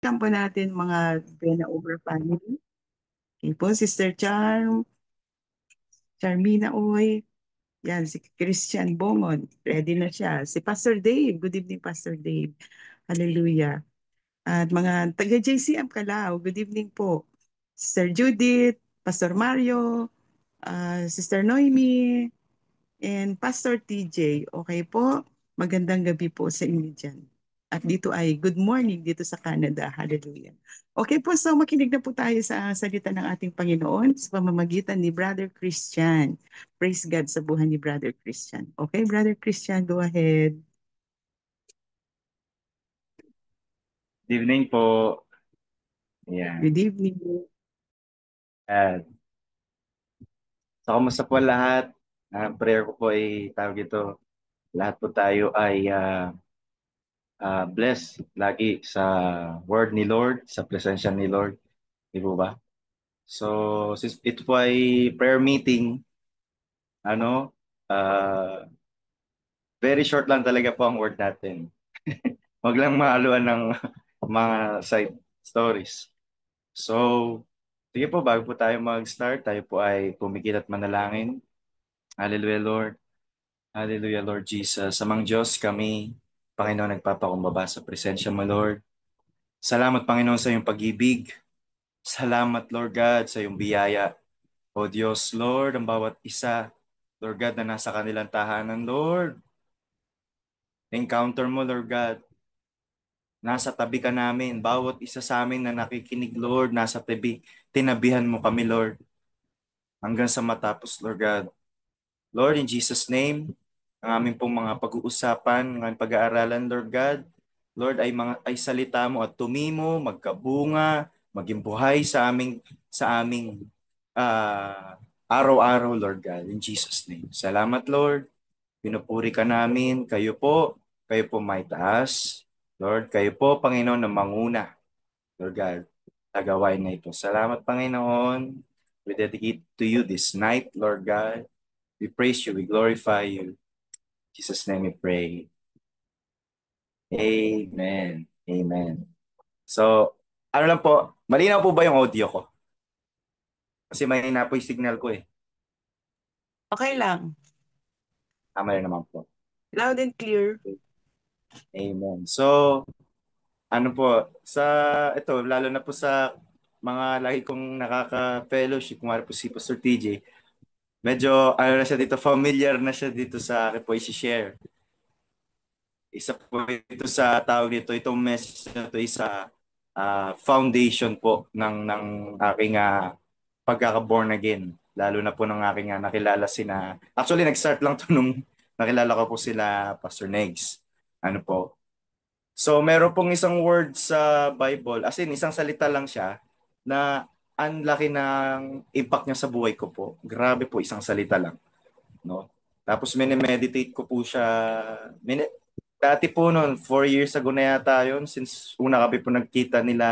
po natin mga Bena Over family. Okay po, Sister Charmina Oy. Yan, si Christian Bongon. Ready na siya. Si Pastor Dave. Good evening, Pastor Dave. Hallelujah. At mga taga-JCM Calao. Good evening po. Sister Judith, Pastor Mario, Sister Noemi, and Pastor TJ. Okay po? Magandang gabi po sa inyo dyan. At dito ay good morning dito sa Canada. Hallelujah. Okay po, so makinig na po tayo sa salita ng ating Panginoon sa pamamagitan ni Brother Christian. Praise God sa buhay ni Brother Christian. Okay, Brother Christian, go ahead. Good evening po. Ayan. Good evening. At so, kamusta po lahat? Prayer ko po ay tawag ito. Lahat po tayo ay blessed lagi sa word ni Lord, sa presensya ni Lord. Di po ba? So, ito po ay prayer meeting. Ano? ah, Very short lang talaga po ang word natin. Huwag lang mahaluan ng mga side stories. So, sige po, bago po tayo mag-start, tayo po ay pumikit at manalangin. Hallelujah, Lord. Hallelujah, Lord Jesus. Amang Diyos, kami, Panginoon, nagpapakumbaba sa presensya mo, Lord. Salamat, Panginoon, sa iyong pag-ibig. Salamat, Lord God, sa iyong biyaya. O Diyos, Lord, ang bawat isa, Lord God, na nasa kanilang tahanan, Lord. Encounter mo, Lord God. Nasa tabi ka namin. Bawat isa sa amin na nakikinig, Lord, nasa tabi. Tinabihan mo kami, Lord. Hanggang sa matapos, Lord God. Lord, in Jesus' name, ang aming pong mga pag-uusapan, ang aming pag-aaralan, Lord God, Lord, ay salita mo at tumimo, magkabunga, maging buhay sa aming araw-araw, Lord God, in Jesus' name. Salamat, Lord. Pinupuri ka namin. Kayo po may taas. Lord, kayo po, Panginoon, na manguna, Lord God, tagawain na ito. Salamat, Panginoon. We dedicate to you this night, Lord God. We praise you, we glorify you. In Jesus' name we pray. Amen. Amen. So, ano lang po, malinaw po ba yung audio ko? Kasi mahina po yung signal ko eh. Okay lang. Tama rin naman po. Loud and clear. Amen. So, ano po, ito, lalo na po sa mga lagi kong nakaka-fellowship, kung ano po si Pastor TJ, medyo, ano na siya dito, familiar na siya dito sa akin po i-share. Isa po ito sa tawag dito, itong message na ito isa foundation po ng aking pagkaka-born again. Lalo na po ng aking nakilala actually nag-start lang to nung nakilala ko po sila Pastor Negs. Ano po. So meron pong isang word sa Bible, as in isang salita lang siya na ang laki ng impact niya sa buhay ko po. Grabe po, isang salita lang, no? Tapos mini-meditate ko po siya. Dati po noon, 4 years ago na yata yun, since una kami po nagkita nila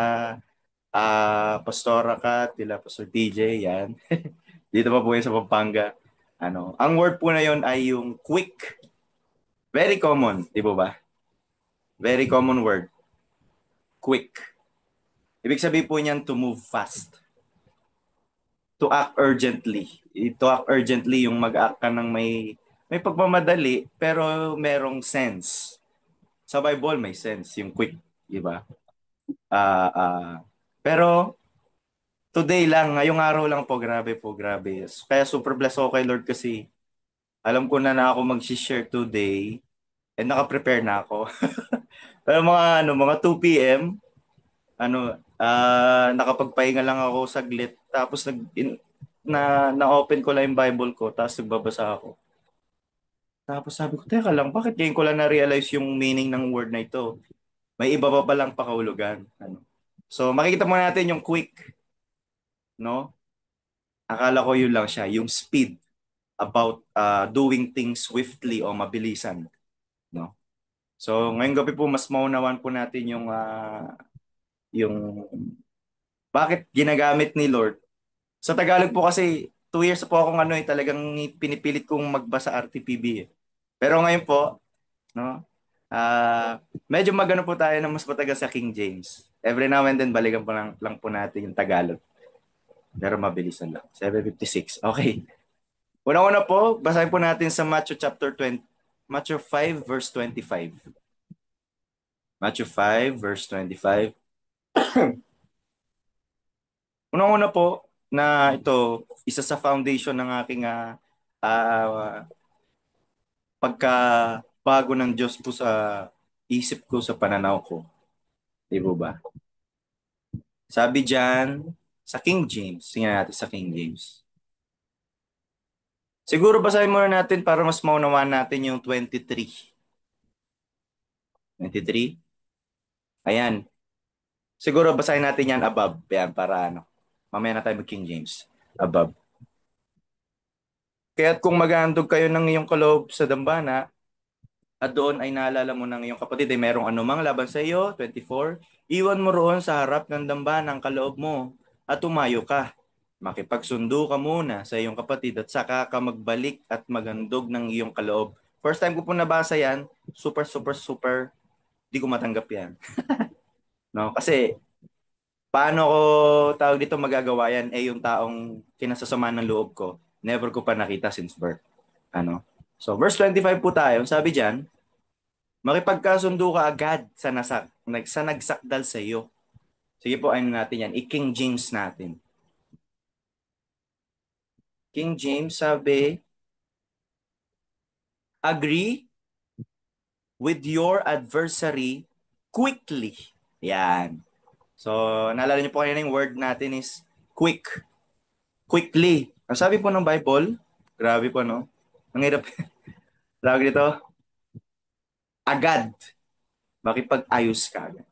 Pastora Kat, nila Pastor DJ, yan. Dito pa po yun sa Pampanga. Ang word po na yun ay yung quick. Very common, di ba ba? Very common word. Quick. Ibig sabihin po niyan to move fast. To act urgently. To act urgently, yung mag-act ka ng may pagmamadali, pero merong sense. Sa Bible, may sense, yung quick, di ba? Ah, ah, pero today lang, ngayong araw lang po, grabe po, grabe. Kaya super blessed ako kay Lord kasi alam ko na ako mag-share today and naka-prepare na ako. Pero mga 2 p.m., nakapagpahinga lang ako saglit tapos na-open ko lang yung Bible ko tapos nagbabasa ako. Tapos sabi ko, teka lang, bakit ngayon ko lang na-realize yung meaning ng word na ito? May iba pa palang pakahulugan. So makikita mo natin yung quick, no? Akala ko yun lang siya, yung speed about doing things swiftly o mabilisan, no? So ngayong gabi po mas maunawan po natin yung bakit ginagamit ni Lord. Sa Tagalog po kasi 2 years po akong talagang pinipilit kong magbasa RTPB eh. Pero ngayon po, no? Medyo magano po tayo ng mas matagal sa King James. Every now and then, balikan po lang po natin yung Tagalog. Pero mabilisan lang. 7:56. Okay. Una-una po, basahin po natin sa Matthew chapter 20, Matthew 5 verse 25. Matthew 5 verse 25. Unang-una po na ito, isa sa foundation ng aking uh, pagkabago ng Diyos po sa isip ko, sa pananaw ko. Di po ba? Sabi diyan sa King James, tingnan natin sa King James. Siguro basahin muna natin para mas maunawaan natin yung 23. 23? Ayan. Siguro basahin natin yan above. Yan, para ano. Mamaya na tayo mag-King James. Above. Kaya't kung mag-aandog kayo ng iyong kaloob sa dambana, at doon ay naalala mo ng iyong kapatid ay merong anumang laban sa iyo, 24, iwan mo roon sa harap ng dambana ang kaloob mo at tumayo ka. Makipagsundo ka muna sa iyong kapatid at saka ka magbalik at magandog ng iyong kaloob. First time ko po nabasa yan, super, super, super, di ko matanggap yan. No? Kasi paano ko tawag dito magagawa yan yung taong kinasasama ng loob ko, never ko pa nakita since birth. Ano? So verse 25 po tayo, sabi diyan, makipagkasundo ka agad sa nagsakdal sa iyo. Sige po, ayun natin yan. I-King James natin. King James sabi, agree with your adversary quickly. Yan. So, naalala niyo po kanina yung word natin is quick. Quickly. Ang sabi po ng Bible, grabe po no? Ang hirap. Tawag dito, agad. Makipag-ayos ka agad.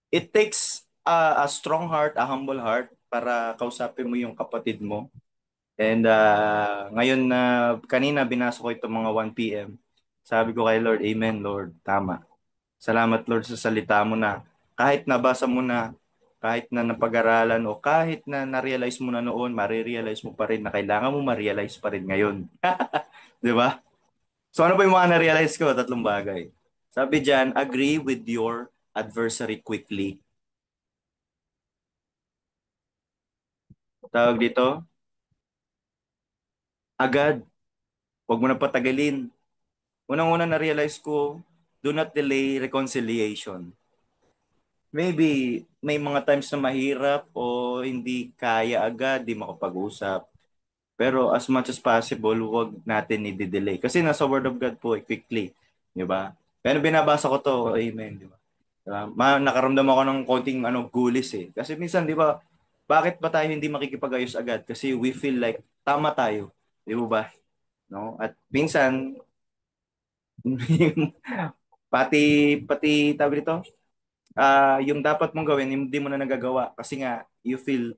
It takes a strong heart, a humble heart para kausapin mo yung kapatid mo. And ngayon na kanina binasa ko ito mga 1 p.m. Sabi ko kay Lord, Amen Lord, tama. Salamat Lord sa salita mo na kahit nabasa mo na, kahit na napag-aralan o kahit na na-realize mo na noon, marirealize mo pa rin na kailangan mo ma-realize pa rin ngayon. Di ba? So ano pa yung mga na-realize ko? 3 bagay. Sabi diyan, agree with your adversary quickly. Tawag dito, agad. Huwag mo na patagalin. Unang-una na-realize ko, do not delay reconciliation. Maybe may mga times na mahirap o hindi kaya agad, di makapag-usap. Pero as much as possible, huwag natin i-delay. Kasi nasa Word of God po, quickly. Di ba? Pero binabasa ko to, amen. Di ba? Nakaramdam ako ng konting gulis eh. Kasi minsan, di ba, bakit ba tayo hindi makikipag-ayos agad? Kasi we feel like tama tayo. Di ba? No? At minsan, pati tawag dito, yung dapat mong gawin, hindi mo na nagagawa kasi nga you feel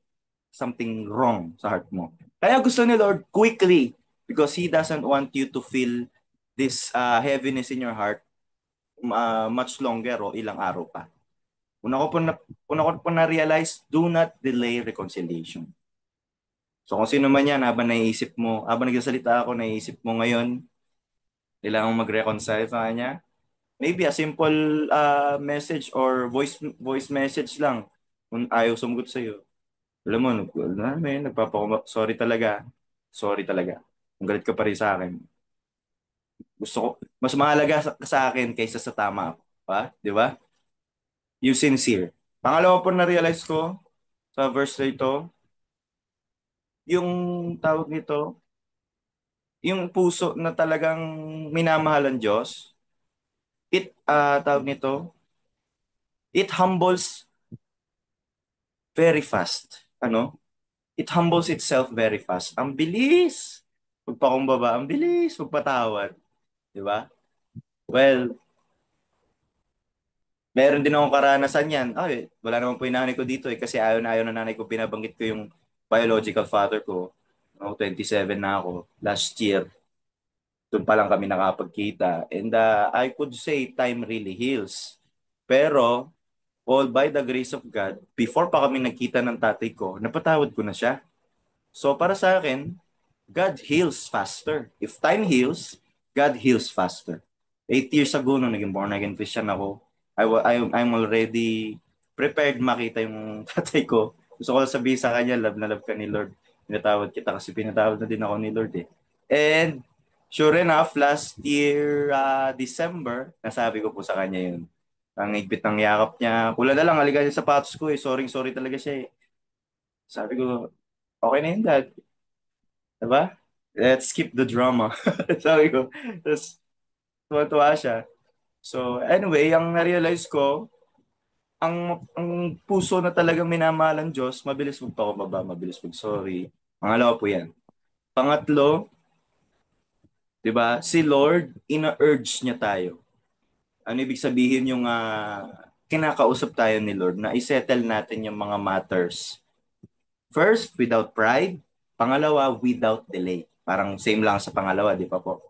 something wrong sa heart mo. Kaya gusto ni Lord quickly because He doesn't want you to feel this heaviness in your heart much longer o ilang araw pa. Una ko po na-realize, do not delay reconciliation. So kung sino man yan, habang naiisip mo, habang nagsasalita ako, naiisip mo ngayon, kailangan mong mag-reconcile sa kanya, maybe a simple message or voice message lang kung ayaw sumagot sa'yo. Alam mo, sorry talaga. Sorry talaga. Kung galit ka pa rin sa akin. Gusto ko, mas mahalaga sa akin kaysa sa tama. Pa? Di ba? You sincere. Pangalawa po na-realize ko sa verse na ito, yung tawag nito, yung puso na talagang minamahal ang Diyos, tawag nito, it humbles very fast. Ano? It humbles itself very fast. Ang bilis. Pagpakumbaba, ang bilis. Pagpatawad. Di ba? Well, meron din akong karanasan yan. Ay, wala naman po yung nanay ko dito kasi ayaw na ayaw na nanay ko. Binabanggit ko yung biological father ko. No, 27 na ako. Last year. Doon pa lang kami nakapagkita. And I could say time really heals. Pero, all by the grace of God, before pa kami nagkita ng tatay ko, napatawad ko na siya. So para sa akin, God heals faster. If time heals, God heals faster. 8 years ago, nung naging born again Christian ako, I'm already prepared makita yung tatay ko. Gusto ko sabihin sa kanya, love na love ka ni Lord. Pinatawad kita kasi pinatawad na din ako ni Lord eh. And sure enough, last year, December, nasabi ko po sa kanya yun. Ang higpit ng yakap niya. Kulang na lang, halikan yung sapatos ko eh. Sorry, sorry talaga siya eh. Sabi ko, okay na yun, Dad. Diba? Let's skip the drama. Sabi ko. Tapos, tuwa-tuwa siya. So, anyway, ang na-realize ko, ang puso na talagang minamahal ng Diyos, mabilis magpakumbaba, mabilis mag-sorry. Pangalawa po yan. Pangatlo, di ba, si Lord, ina-urge niya tayo. Ano ibig sabihin yung kinakausap tayo ni Lord na isettle natin yung mga matters. First, without pride. Pangalawa, without delay. Parang same lang sa pangalawa, di ba po?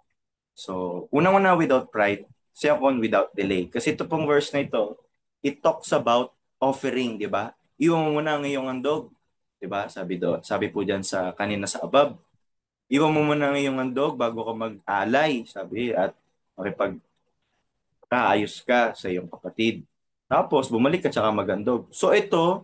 So, unang-una without pride. Second, without delay. Kasi ito pong verse na ito, it talks about offering, di ba? Iwan mo muna ang iyong handog, di ba? Sabi po diyan sa kanina sa above. Iwan mo muna ang iyong handog bago ka mag-alay, sabi, at makipag-kaayos ka sa iyong kapatid. Tapos, bumalik ka tsaka magandog. So, ito,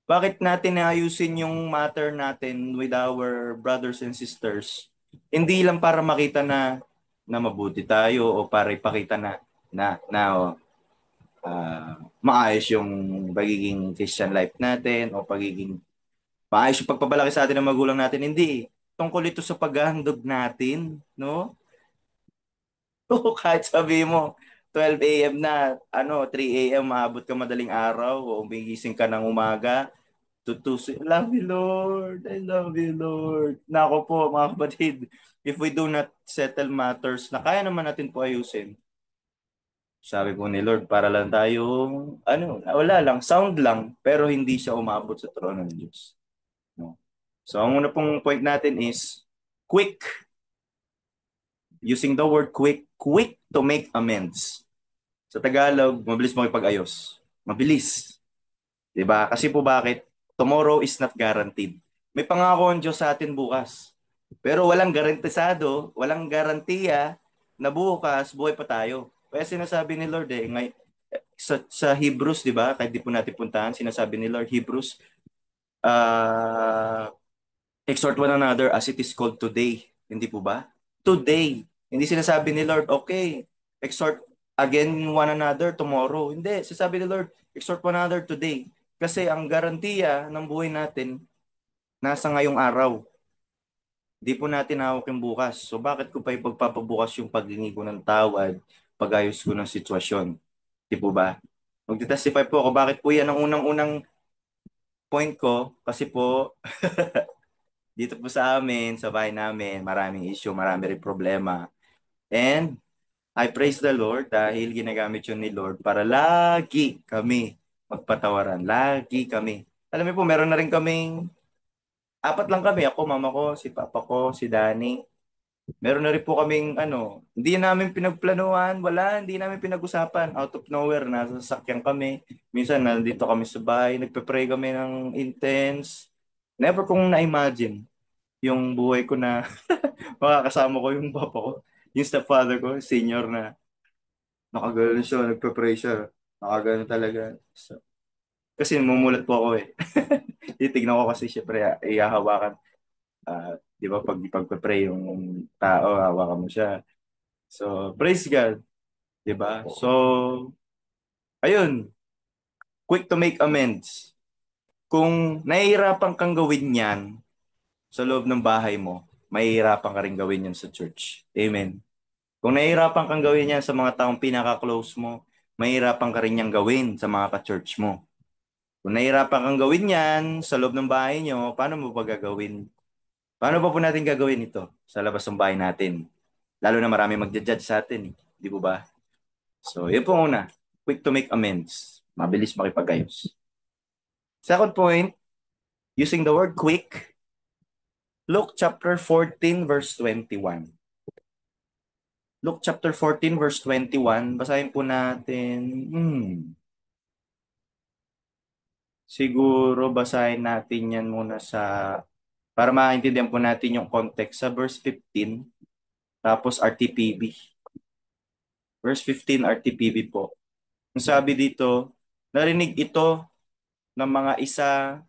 bakit natin ayusin yung matter natin with our brothers and sisters? Hindi lang para makita na mabuti tayo o para ipakita na maayos yung pagiging Christian life natin o pagiging maayos yung pagpapalaki sa atin ng magulang natin. Hindi. Tungkol ito sa paghahandog natin, no? O kahit sabi mo, 12 a.m. na, 3 a.m. maabot ka madaling araw o umigising ka ng umaga, tutusin, love you, Lord. I love you, Lord. Nako po, mga kapatid, if we do not settle matters na kaya naman natin po ayusin, sabi po ni Lord, para lang tayong, wala lang, sound lang, pero hindi siya umabot sa trono ng Diyos. No? So, ang una pong point natin is, quick, using the word quick, quick to make amends. Sa Tagalog, mabilis makipag-ayos. Mabilis. Diba? Kasi po bakit? Tomorrow is not guaranteed. May pangako ang Diyos sa atin bukas. Pero walang garantisado, walang garantiya na bukas buhay pa tayo. Kaya sinasabi ni Lord sa Hebrews, di ba? Kahit di po natin puntahan, sinasabi ni Lord, Hebrews, exhort one another as it is called today. Hindi po ba? Today. Hindi sinasabi ni Lord, okay, exhort again one another tomorrow. Hindi. Sinasabi ni Lord, exhort one another today. Kasi ang garantiya ng buhay natin, nasa ngayong araw. Di po natin hawak yung bukas. So bakit ko pa ipagpapabukas yung paghingi ko ng tawad, pag-ayos ko ng sitwasyon? Di po ba? Magte-testify po ako bakit po yan ang unang-unang point ko. Kasi po, dito po sa amin, sa bahay namin, maraming issue, marami rin problema. And I praise the Lord dahil ginagamit yun ni Lord para lagi kami magpatawaran. Lagi kami. Alam mo po, meron na rin kaming, apat lang kami. Ako, mama ko, si papa ko, si Danny. Meron na rin po kaming hindi namin pinagplanuhan, wala, hindi namin pinag-usapan. Out of nowhere, nasa sasakyan kami. Minsan, nandito kami sa bahay, nagpe-pray kami ng intense. Never kong na-imagine yung buhay ko na makakasama ko yung papa ko. Yung stepfather ko, senior na. Nakagano siya, nagpe-pray siya. Nakagano talaga. So, kasi mumulat po ako eh. Titignan ko kasi syempre, ihahawakan. Di ba pag-pray yung tao, hawakan mo siya. So, praise God. Di ba? So, ayun. Quick to make amends. Kung nahihirapan kang gawin yan sa loob ng bahay mo, mahihirapan ka rin gawin yan sa church. Amen. Kung nahihirapan kang gawin yan sa mga taong pinaka-close mo, mahihirapan ka rin yan gawin sa mga ka-church mo. Kung nahihirapan kang gawin yan sa loob ng bahay nyo, paano mo pa gagawin? Paano pa po natin gagawin ito sa labas ng bahay natin? Lalo na marami magja-judge sa atin. Di po ba? So, yun po una. Quick to make amends. Mabilis makipag-ayos. Second point, using the word quick, Luke chapter 14 verse 21. Luke chapter 14 verse 21, basahin po natin. Siguro basahin natin yan muna para maintindihan po natin yung context sa verse 15, tapos RTPB. Verse 15 RTPB po. Ang sabi dito, narinig ito ng mga isa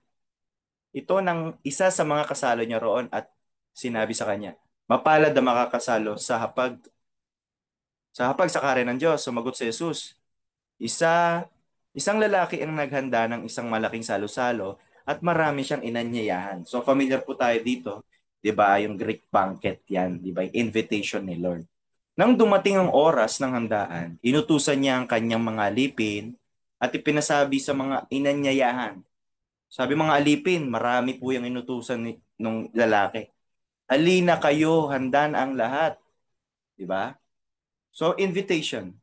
sa mga kasalo niya roon at sinabi sa kanya, mapalad ang makakasalo sa hapag sa kare ng Diyos. Sumagot si Jesus, isang lalaki ang naghanda ng isang malaking salo-salo at marami siyang inanyayahan. So familiar po tayo dito, 'di ba? Yung Greek banquet 'yan, 'di ba? Invitation ni Lord. Nang dumating ang oras ng handaan, inutusan niya ang kanyang mga alipin at ipinasabi sa mga inanyayahan. Sabi mga alipin, marami po yung inutusan nung lalaki. Halina kayo, handa na ang lahat. 'Di ba? So invitation.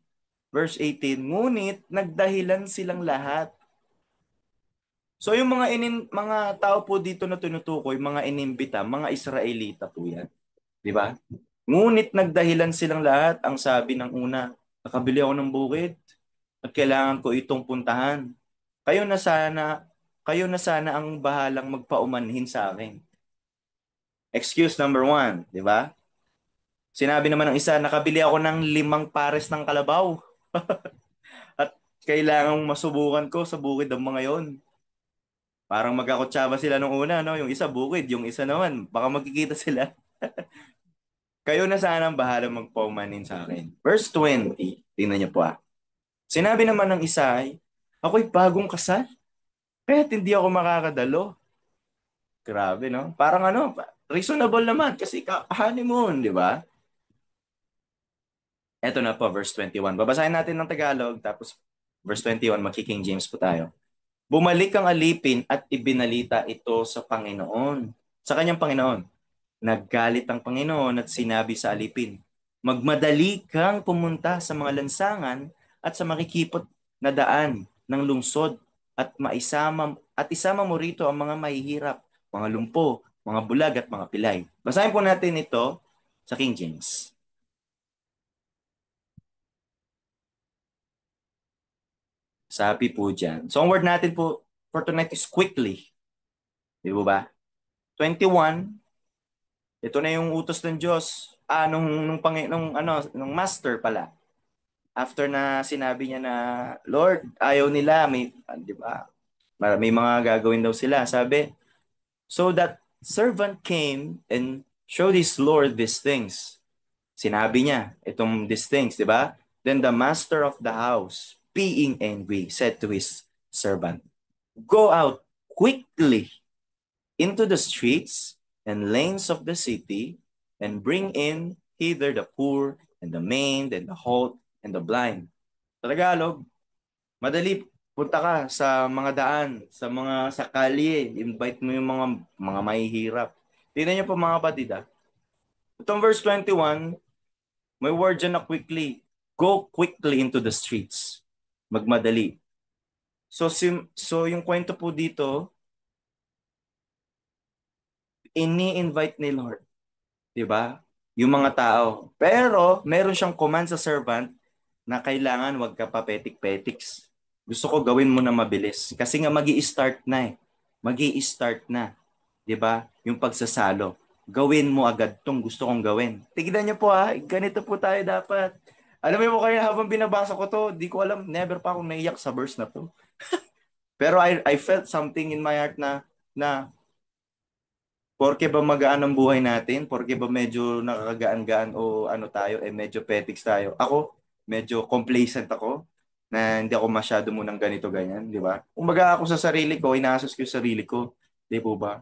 Verse 18, ngunit nagdahilan silang lahat. So yung mga tao po dito na tinutukoy, mga inimbita, mga Israelita po yan. Di ba? Ngunit nagdahilan silang lahat. Ang sabi ng una, nakabili ako ng bukid at kailangan ko itong puntahan. Kayo na sana, kayo na sana ang bahalang magpaumanhin sa akin. Excuse number one, di ba? Sinabi naman ng isa, nakabili ako ng 5 pares ng kalabaw. At kailangang masubukan ko sa bukid ng mga yon. Parang magkakutsaba sila nung una, no? Yung isa bukid, yung isa naman, baka magkikita sila. Kayo na sana ang bahala magpaumanin sa akin. Verse 20, tingnan niyo po ah. Sinabi naman ng isa ay, ako'y bagong kasal, kaya't hindi ako makakadalo. Grabe, no? Parang reasonable naman kasi honeymoon, di ba? Eto na po, verse 21. Babasahin natin ng Tagalog, tapos verse 21, magki-King James po tayo. Bumalik ang alipin at ibinalita ito sa Panginoon. Sa kanyang Panginoon. Naggalit ang Panginoon at sinabi sa alipin, magmadali kang pumunta sa mga lansangan at sa makikipot na daan ng lungsod at isama mo rito ang mga mahihirap, mga lumpo, mga bulag at mga pilay. Basahin po natin ito sa King James. Sabi po dyan. So ang word natin po for tonight is quickly. Di ba? 21, ito na yung utos ng Diyos. Nung master pala. After na sinabi niya na, Lord, ayaw nila, di ba? May mga gagawin daw sila. Sabi, so that servant came and showed his Lord these things. Sinabi niya, itong these things, di ba? Then the master of the house, being angry, said to his servant, go out quickly into the streets and lanes of the city and bring in hither the poor and the maimed and the halt and the blind. Sa Tagalog, madali punta ka sa mga daan, sa kalye, invite mo yung mga mahihirap. Tingnan niyo po mga kapatid ah. Itong verse 21, may word dyan na quickly. Go quickly into the streets. Magmadali. So yung kwento po dito, ini-invite ni Lord. 'Di ba? Yung mga tao. Pero meron siyang command sa servant na kailangan wag ka papetik-petiks. Gusto ko gawin mo na mabilis kasi nga magi-start na eh. Magi-start na. 'Di ba? Yung pagsasalo. Gawin mo agad tong gusto kong gawin. Tignan niyo po ha, ganito po tayo dapat. Alam mo kayo habang binabasa ko to, di ko alam, never pa akong naiyak sa verse na to. Pero I felt something in my heart na porke ba magaan ang buhay natin? Porke ba medyo nakakagaan-gaan o tayo, medyo petics tayo? Ako, medyo complacent ako na hindi ako masyado munang ganito, ganyan, di ba? Umaga ako sa sarili ko, inaasas ko yung sarili ko. Di po ba?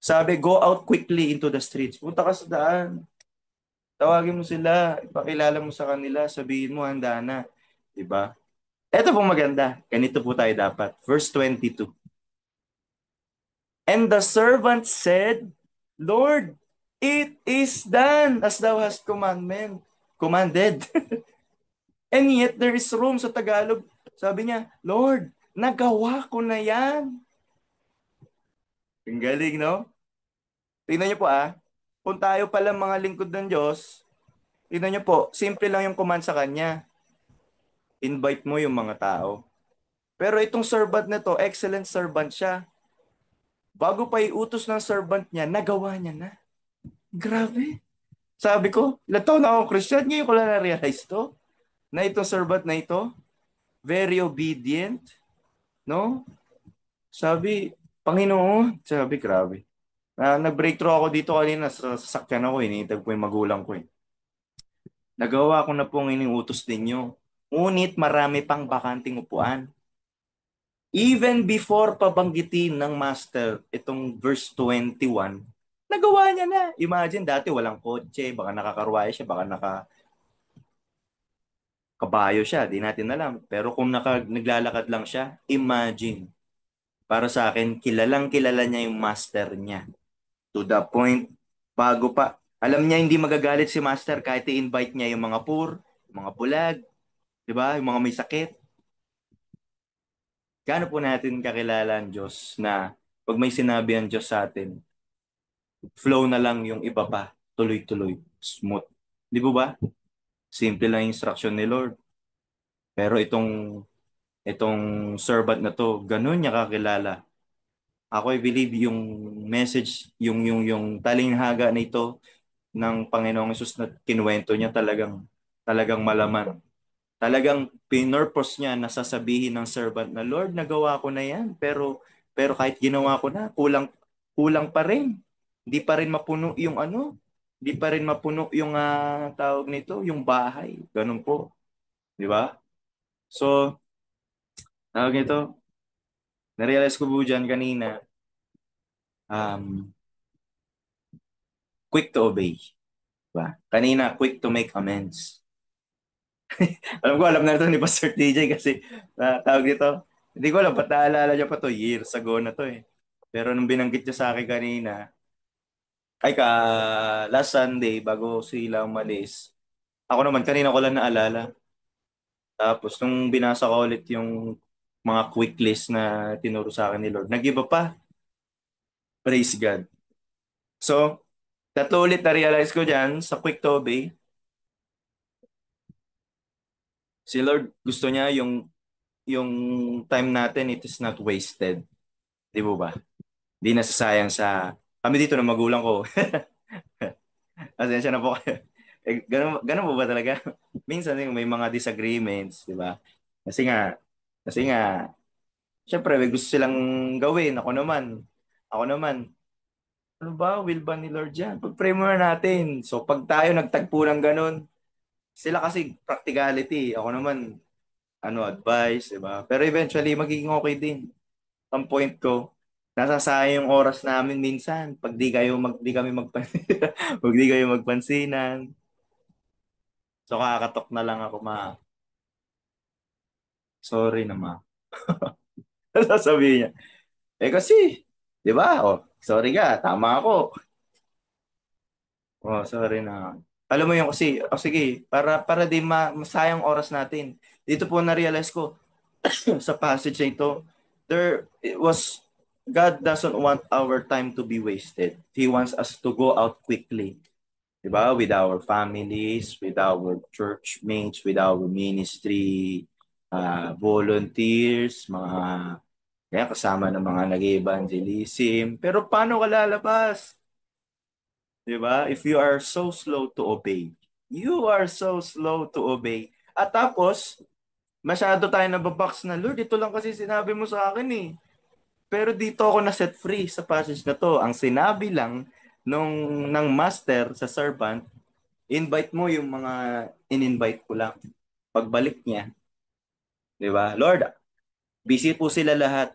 Sabi, go out quickly into the streets. Punta ka sa daan. Tawagin mo sila, ipakilala mo sa kanila, sabihin mo, handa na. Di ba? Ito pong maganda. Ganito po tayo dapat. Verse 22. And the servant said, Lord, it is done as thou hast commanded. And yet there is room sa Tagalog. Sabi niya, Lord, nagawa ko na yan. Ang galing, no? Tingnan niyo po kung tayo pala mga lingkod ng Diyos, tingnan niyo po, simple lang yung command sa kanya. Invite mo yung mga tao. Pero itong servant na to, excellent servant siya. Bago pa iutos ng servant niya, nagawa niya na. Grabe. Sabi ko, ilang taon na akong Christian, ngayon ko lang na-realize to. Na itong servant na ito, very obedient, no? Sabi, Panginoon, sabi, grabe. Nag-breakthrough ako dito kanina sa sasakyan ako, initag po yung magulang ko eh. Nagawa ko na pong iniutos ninyo. Ngunit marami pang bakanting upuan. Even before pabanggitin ng master itong verse 21, nagawa niya na. Imagine, dati walang kotse, baka nakakarwahe siya, baka nakakabayo siya, di natin alam. Pero kung naglalakad lang siya, imagine. Para sa akin, kilalang kilala niya yung master niya. To the point, bago pa, alam niya hindi magagalit si master kahit i-invite niya yung mga poor, yung mga bulag, di ba? Yung mga may sakit. Gaano po natin kakilala ang Diyos na pag may sinabi ang Diyos sa atin, flow na lang yung iba pa, tuloy-tuloy, smooth. Di ba ba? Simple lang yung instruction ni Lord. Pero itong servant na to, ganun niya kakilala. Ako I believe yung message, yung talinghaga na ito ng Panginoong Hesus na kinuwento niya talagang malaman. Talagang pinurpose niya na sasabihin ng servant na, Lord, nagawa ko na yan, pero kahit ginawa ko na, kulang pa rin. Hindi pa rin mapuno yung hindi pa rin mapuno yung tawag nito, yung bahay. Ganun po, di ba? So, tawag nito, narealize ko po dyan kanina, um, quick to obey. Diba? Kanina, quick to make amends. Alam na ito ni Pastor TJ kasi tawag dito. Hindi ko alam, ba't naalala niya pa to? Years ago na to eh. Pero nung binanggit niya sa akin kanina, last Sunday, bago sila umalis, ako naman, kanina ko lang naalala. Tapos nung binasa ko ulit yung mga quick list na tinuro sa akin ni Lord, nag-iba pa. Praise God. So, tatlo ulit na realize ko dyan sa quick to obey, si Lord gusto niya yung time natin, it is not wasted. Di ba? Di nasasayang sa kami dito ng magulang ko. Asensya na po kayo. Ganun po ba talaga? Minsan may mga disagreements, di ba? Kasi nga, kasi nga, syempre may gusto silang gawin. Ako naman, ano ba, will ba ni Lord yan? Pag-pray muna natin. So pag tayo nagtagpo ng ganun, sila kasi practicality. Ako naman, advice, di ba? Pero eventually, magiging okay din. Ang point ko, nasasayang yung oras namin minsan pag di kami pag di kayo magpansinan. So kakatok na lang ako, ma. Sorry na, ma. Sasabihin niya. Eh kasi, di ba? Oh, sorry ka, tama ako. Oh, sorry na. Alam mo yung kasi, sige, para di masayang oras natin. Dito po na-realize ko sa passage na ito, God doesn't want our time to be wasted. He wants us to go out quickly. Diba? With our families, with our church mates, with our ministry, volunteers, kaya kasama ng mga nag-evangelism. Pero paano ka lalabas? Diba? If you are so slow to obey. You are so slow to obey. At tapos, masyado tayo nababox na, Lord, ito lang kasi sinabi mo sa akin eh. Pero dito ako na set free sa passage na to. Ang sinabi lang ng master sa servant, invite mo yung mga in-invite ko lang. Pagbalik niya, di ba? Lord, busy po sila lahat.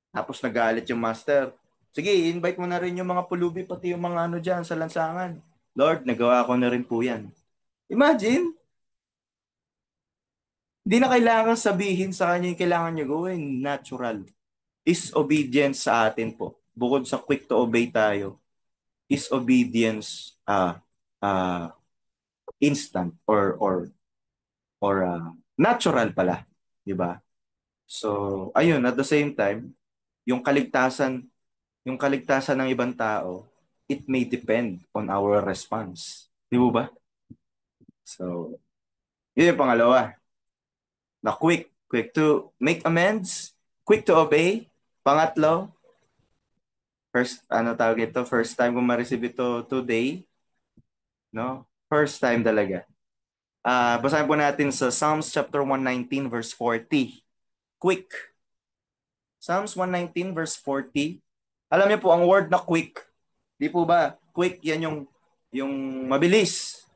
Tapos nagalit yung master. Sige, invite mo na rin yung mga pulubi, pati yung mga dyan sa lansangan. Lord, nagawa ko na rin po yan. Imagine, hindi na kailangan sabihin sa kanya yung kailangan niya gawin. Natural. Is obedience sa atin po. Bukod sa quick to obey tayo, is obedience instant or natural pala, 'di ba? So, ayun, at the same time, yung kaligtasan, yung kaligtasan ng ibang tao, it may depend on our response. Di ba? So, yun yung pangalawa. Na quick to make amends, quick to obey. Pangatlo, tawag ito, first time ko ma-receive ito today, no? First time talaga. Basahin po natin sa Psalms chapter 119 verse 40. Quick Psalms 119 verse 40. Alam niyo po, ang word na quick, di po ba? Quick, yan yung mabilis.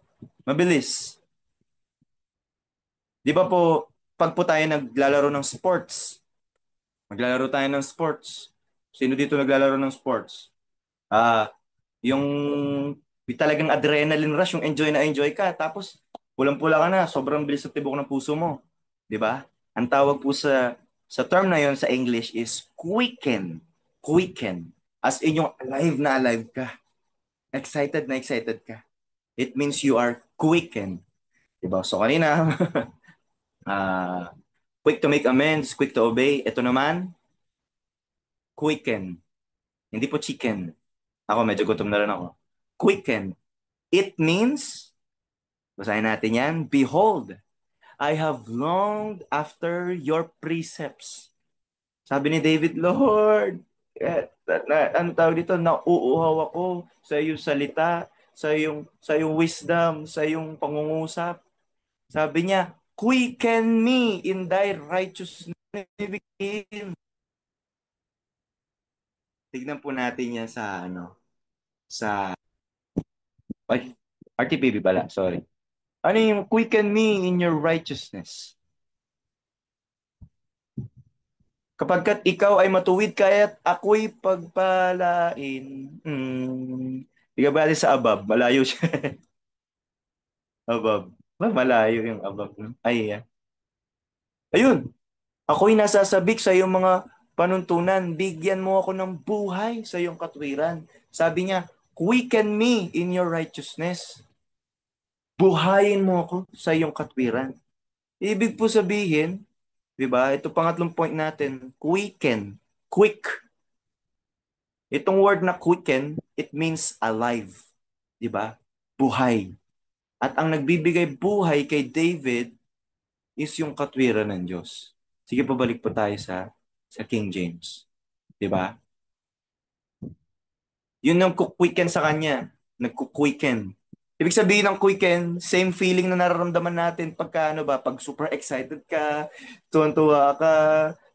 Mabilis. Di ba po, pag po tayo naglalaro ng sports, maglalaro tayo ng sports. Sino dito naglalaro ng sports? Ah, yung talagang adrenaline rush, yung enjoy na enjoy ka, tapos pulang-pula ka na, sobrang bilis ng tibok ng puso mo. Di ba? Ang tawag po sa term na yon sa English is quicken. Quicken. As in yung alive na alive ka. Excited na excited ka. It means you are quickened. Diba? So kanina, ah quick to make amends, quick to obey. Ito naman, quicken. Hindi po chicken. Ako medyo gutom na rin ako. Quicken. It means, basahin natin yan, behold, I have longed after your precepts. Sabi ni David, Lord, ano tawag dito, nauuhaw ako sa iyong salita, sa iyong wisdom, sa iyong pangungusap. Sabi niya, quicken me in thy righteousness. Tignan po natin yan sa, ay, RTPB pala, sorry. Ano yung quicken me in your righteousness? Kapagkat ikaw ay matuwid kaya't ako'y pagpalain. Ikaw ba sa above? Malayo siya. Above. Ba, malayo yung above. No? Ay, yeah. Ayun. Ako'y nasasabik sa iyong mga panuntunan. Bigyan mo ako ng buhay sa iyong katwiran. Sabi niya, quicken me in your righteousness. Buhayin mo ako sa iyong katwiran. Ibig po sabihin, di ba? Ito pangatlong point natin, quicken. Quick. Itong word na quicken, it means alive. Di ba? Buhay. At ang nagbibigay buhay kay David is yung katwiran ng Diyos. Sige, pabalik po tayo sa King James. Di ba? Yun ang quicken sa kanya. Nagku-quicken. Ibig sabihin ng quicken, same feeling na nararamdaman natin pagka pag super excited ka, tuwan-tuwa ka,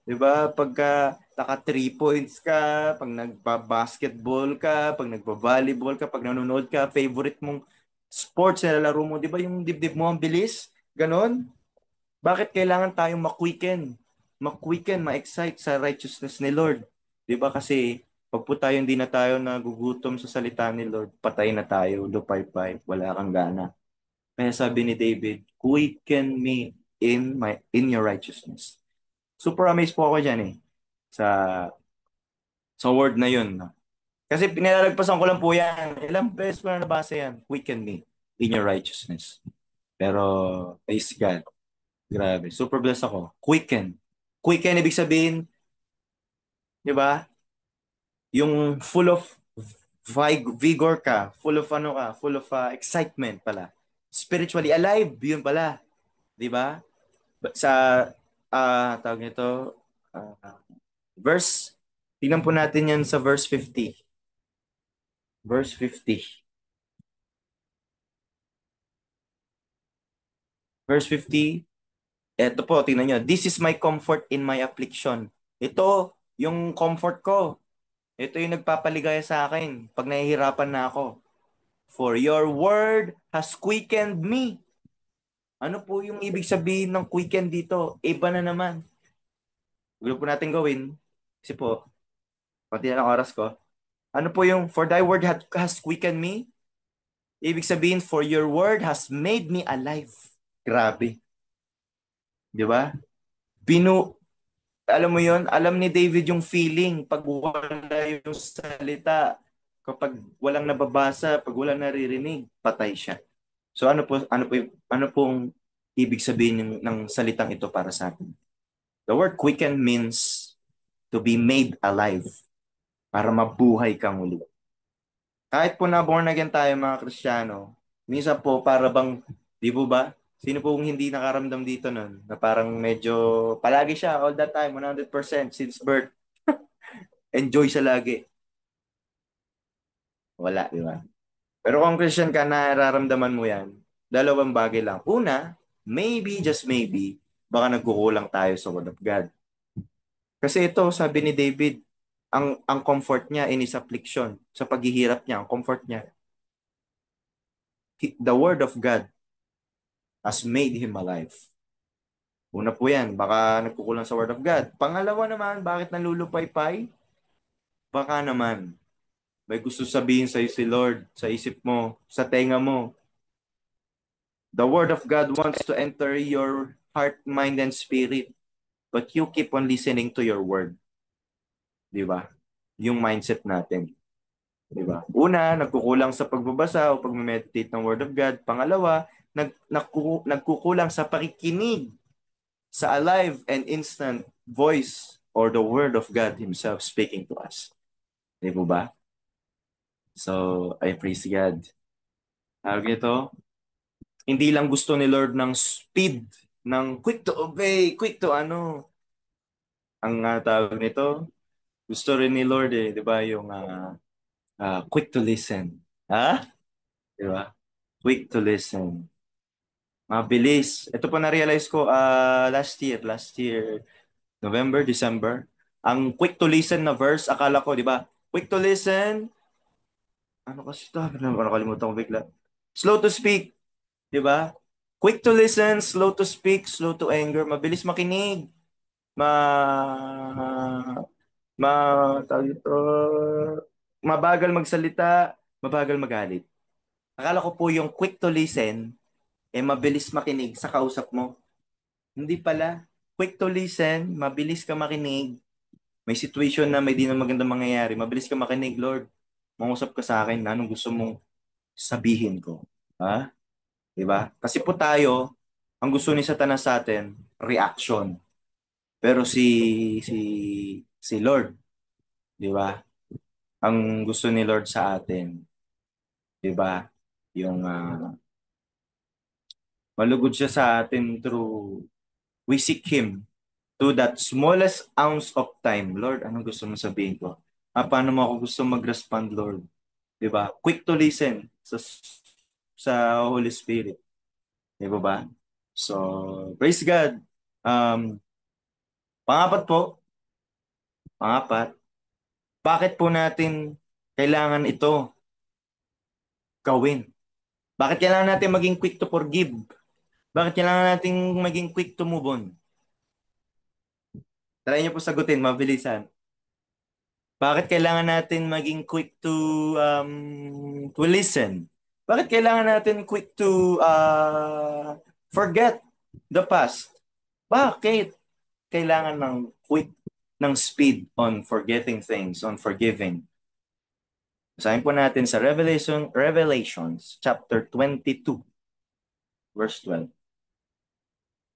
'di ba? Pagka naka 3 points ka, pag nagba-basketball ka, pag nagba-volleyball ka, pag nanonood ka, favorite mong sports na laro mo, 'di ba? Yung dibdib mo ang bilis, ganon. Bakit kailangan tayong ma-quicken? Ma-quicken, ma-excite sa righteousness ni Lord. 'Di ba? Kasi pag po tayo hindi na tayo nagugutom sa salita ni Lord, patay na tayo, lupay-pay, wala kang gana. Kaya sabi ni David, quicken me in your righteousness. Super amazed po ako diyan sa sa word na yun. Kasi pinalalagpasan ko lang po yan. Ilang beses ko na nabasa yan. Quicken me in your righteousness. Pero, praise God. Grabe. Super blessed ako. Quicken. Quicken, ibig sabihin, di ba? Yung full of vigor ka, full of full of excitement pala. Spiritually alive, yun pala. Di ba? Sa, tawag nito, verse, tingnan po natin yan sa verse 50. Verse 50. Verse 50, eto po, tingnan nyo. This is my comfort in my affliction. Ito, yung comfort ko. Ito yung nagpapaligaya sa akin pag nahihirapan na ako. For your word has quickened me. Ano po yung ibig sabihin ng quicken dito? Iba na naman. Gusto po natin gawin. Kasi po, pati na lang oras ko. Ano po yung, for thy word has quickened me? Ibig sabihin, for your word has made me alive. Grabe. Di ba? Alam mo yon, alam ni David yung feeling pag wala yung salita, kapag walang nababasa, pag walang naririnig, patay siya. So ano pong ibig sabihin ng salitang ito para sa atin? The word quicken means to be made alive, para mabuhay kang muli. Kahit po na born again tayo mga Kristiyano, minsan po para bang, di po ba? Sino pong hindi nakaramdam dito nun? Na parang medyo, palagi siya, all that time, 100% since birth. Enjoy siya lagi. Wala, di ba? Pero kung Christian ka, nararamdaman mo yan, dalawang bagay lang. Una, maybe, just maybe, baka nagkukulang tayo sa Word of God. Kasi ito, sabi ni David, ang comfort niya in his affliction, sa paghihirap niya, ang comfort niya, the word of God has made him alive. Una po yan, baka nagkukulang sa word of God. Pangalawa naman, bakit nalulupay-pay? Baka naman, may gusto sabihin sa'yo si Lord, sa isip mo, sa tenga mo. The word of God wants to enter your heart, mind, and spirit. But you keep on listening to your word. Di ba? Yung mindset natin. Di ba? Una, nagkukulang sa pagbabasa o pag-meditate ng word of God. Pangalawa, nagkukulang sa pakikinig sa alive and instant voice or the word of God Himself speaking to us. Di ba? So, I praise God. Tawag ito, hindi lang gusto ni Lord ng speed, ng quick to obey, quick to ano. Ang tawag nito, gusto rin ni Lord di ba, yung quick to listen. Ha? Di ba? Quick to listen. Mabilis. Ito pa na-realize ko last year, November, December. Ang quick to listen na verse, akala ko, di ba? Quick to listen, ano kasi ito? Nakalimutan ko bigla. Slow to speak, di ba? Quick to listen, slow to speak, slow to anger, mabilis makinig, ma ma tawag ito, mabagal magsalita, mabagal magalit. Akala ko po yung quick to listen, mabilis makinig sa kausap mo. Hindi pala. Quick to listen, mabilis ka makinig. May situation na may di na magandang mangyayari, mabilis ka makinig, Lord. Mangusap ka sa akin, anong gusto mong sabihin ko? Ha? 'Di ba? Kasi po tayo, ang gusto ni Satanas sa atin, reaction. Pero si si Lord, 'di ba? Ang gusto ni Lord sa atin, 'di ba? Yung malugod siya sa atin through we seek him to that smallest ounce of time. Lord, anong gusto mo sabihin ko? Paano mo ako gusto mag-respond, Lord? 'Di ba? Quick to listen sa Holy Spirit. 'Di ba? So, praise God. Um, pangapat po, pangapat, bakit po natin kailangan ito gawin? Bakit kailangan natin maging quick to forgive? Bakit kailangan natin maging quick to move on? Try niyo po sagutin, mabilisan. Bakit kailangan natin maging quick to listen? Bakit kailangan natin quick to forget the past? Bakit kailangan ng quick ng speed on forgetting things, on forgiving? Basahin po natin sa Revelations chapter 22 verse 12.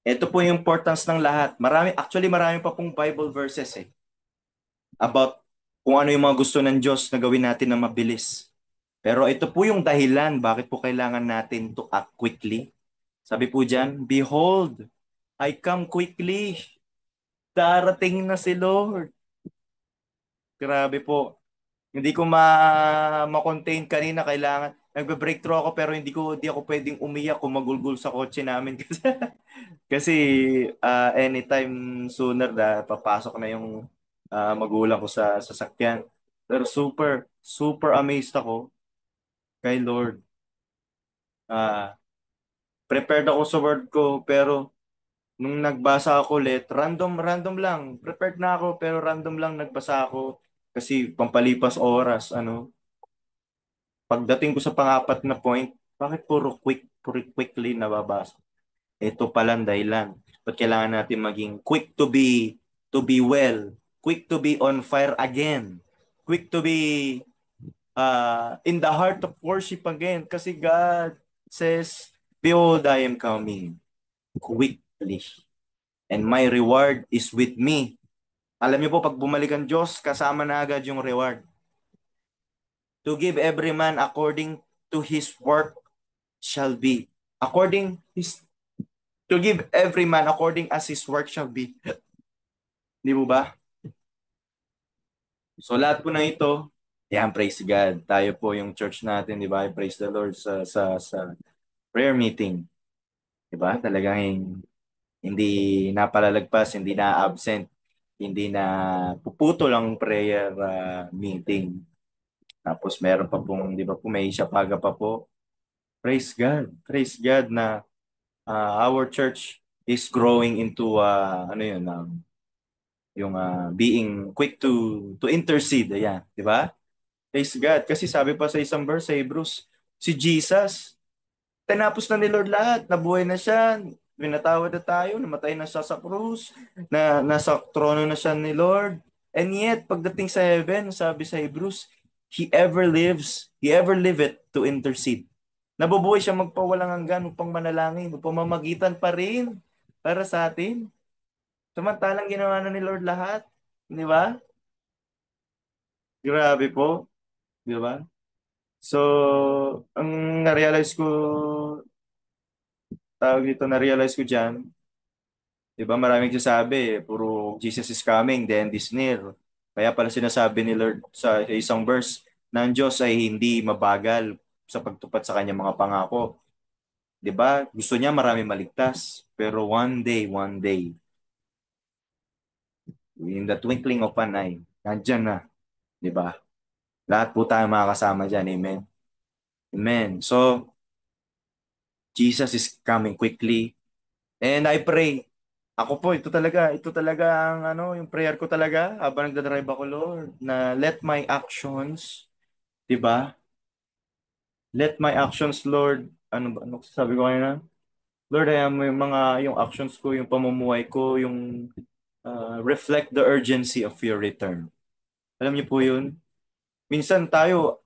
Ito po yung importance ng lahat. Marami pa pong Bible verses about kung ano yung mga gusto ng Diyos na gawin natin na mabilis. Pero ito po yung dahilan bakit po kailangan natin to act quickly. Sabi po diyan, behold, I come quickly. Darating na si Lord. Grabe po. Hindi ko ma-contain kanina, kailangan nagbe-breakthrough ako pero hindi ako pwedeng umiyak kung magulgul sa kotse namin kasi anytime sooner papasok na yung magulang ko sa sasakyan. Pero super super amazed ako kay Lord. Ah, prepared ako sa word ko pero nung nagbasa ako ulit, random lang. Prepared na ako pero random lang nagbasa ako kasi pampalipas oras ano. Pagdating ko sa pang-apat na point, bakit puro quickly nababasa? Ito pala ang dahilan. Ba't kailangan natin maging quick to be well, quick to be on fire again, quick to be in the heart of worship again. Kasi God says, behold, I am coming quickly. And my reward is with me. Alam niyo po, pag bumalik ang Diyos, kasama na agad yung reward. To give every man according to his work shall be. To give every man according as his work shall be. Di mo ba? So lahat po na ito, yan, praise God. Tayo po yung church natin, di ba? Praise the Lord sa prayer meeting. Di ba? Talagang hindi napalalagpas, hindi na-absent. Hindi na puputol ang prayer meeting. Tapos meron pa pong, di ba po, may Siapaga pa po. Praise God. Praise God na our church is growing into ano yun, yung being quick to intercede. Ayan, di ba? Praise God. Kasi sabi pa sa isang verse sa Hebrews, si Jesus, tinapos na ni Lord lahat. Nabuhay na siya. Pinatawad na tayo. Namatay na siya sa krus. Nasa trono na siya ni Lord. And yet, pagdating sa heaven, sabi sa Hebrews, He ever liveth to intercede. Nabubuhay siya magpawalang hanggan upang manalangin, upang mamagitan pa rin para sa atin. Samantalang ginawa na ni Lord lahat. Di ba? Grabe po. Di ba? So, ang na-realize ko, na-realize ko dyan, di ba maraming sasabi, puro Jesus is coming, the end is near. Kaya pala sinasabi ni Lord sa isang verse, na ang Diyos ay hindi mabagal sa pagtupad sa kanyang mga pangako. Di ba? Gusto niya marami maligtas. Pero one day, in the twinkling of an eye, nandyan na. Di ba? Lahat po tayo makakasama dyan. Amen. Amen. So, Jesus is coming quickly. And I pray, ako po, ito talaga ang yung prayer ko talaga habang nagdadrive ako, Lord, na let my actions, di ba? Let my actions, Lord, ano sabi ko kanina? Lord, yung yung actions ko, yung pamumuhay ko, yung reflect the urgency of your return. Alam niyo po yun? Minsan tayo,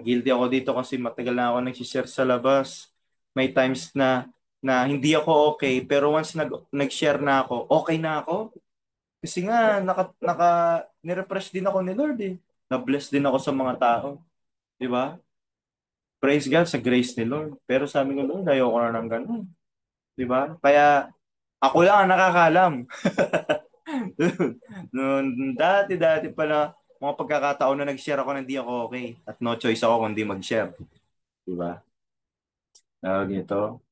guilty ako dito kasi matagal na ako nag-share sa labas. May times na hindi ako okay, pero once nag-share na ako, okay na ako. Kasi nga, nirefresh din ako ni Lord eh. Na-bless din ako sa mga tao. Di ba? Praise God sa grace ni Lord. Pero sabi ko, Lord, ayoko na ng ganun. Di ba? Kaya, ako lang ang nakakaalam. Noon, dati pa na mga pagkakataon na nag-share ako na hindi ako okay. At no choice ako kundi mag-share. Di ba? Gito.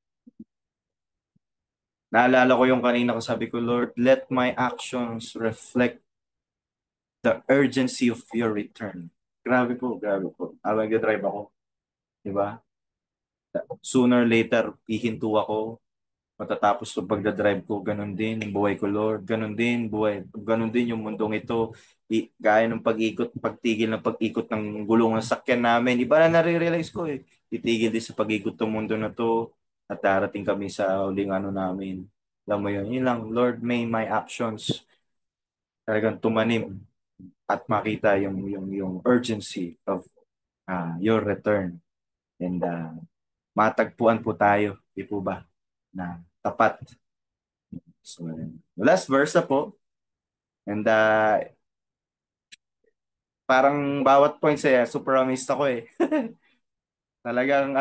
Naalala ko yung kanina ko sabi ko, Lord, let my actions reflect the urgency of your return. Grabe po, grabe po. Habang nag-drive ako, di ba? Sooner or later, ihinto ako. Matatapos yung pagdadrive ko, ganun din yung buhay ko, Lord. Ganun din, ganun din yung mundong ito. Gaya ng pagtigil ng pag-ikot ng gulong ng sakyan namin. Iba na nare-realize ko eh. Itigil din sa pag-ikot ng mundo na to at darating kami sa uling namin. Alam mo yun, yun lang, Lord, may my actions talagang tumanim at makita yung urgency of your return. And matagpuan po tayo, di po ba, na tapat. So, last verse na po. And parang bawat points super amazed ako eh. Talagang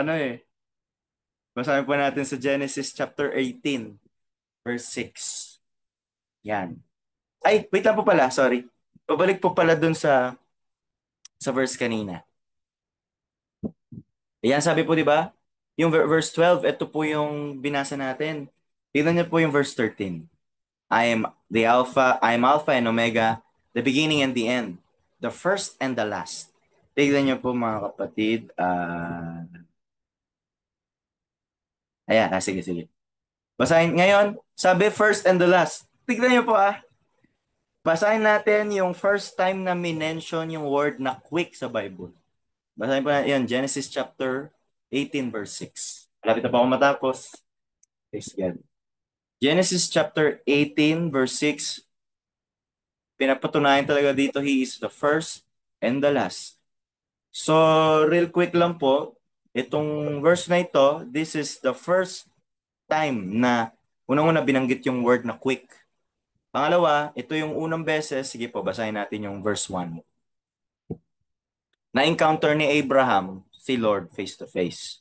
basahin po natin sa Genesis chapter 18, verse 6. Yan. Ay, wait lang po pala, sorry. Pabalik po pala dun sa verse kanina. Ayan, sabi po, di ba? Yung verse 12, ito po yung binasa natin. Tignan niyo po yung verse 13. I am Alpha and Omega, the beginning and the end, the first and the last. Tignan niyo po mga kapatid. Ayan, sige, sige. Basahin ngayon, sabi first and the last. Tignan niyo po Basahin natin yung first time na minention yung word na quick sa Bible. Basahin po natin yan, Genesis chapter 18 verse 6. Lapit na pa ako matapos. Praise God. Genesis chapter 18 verse 6. Pinapatunayan talaga dito, He is the first and the last. So, real quick lang po, itong verse na ito, this is the first time na unang-una binanggit yung word na quick. Pangalawa, ito yung unang beses, sige po, basahin natin yung verse 1. Na-encounter ni Abraham si Lord face to face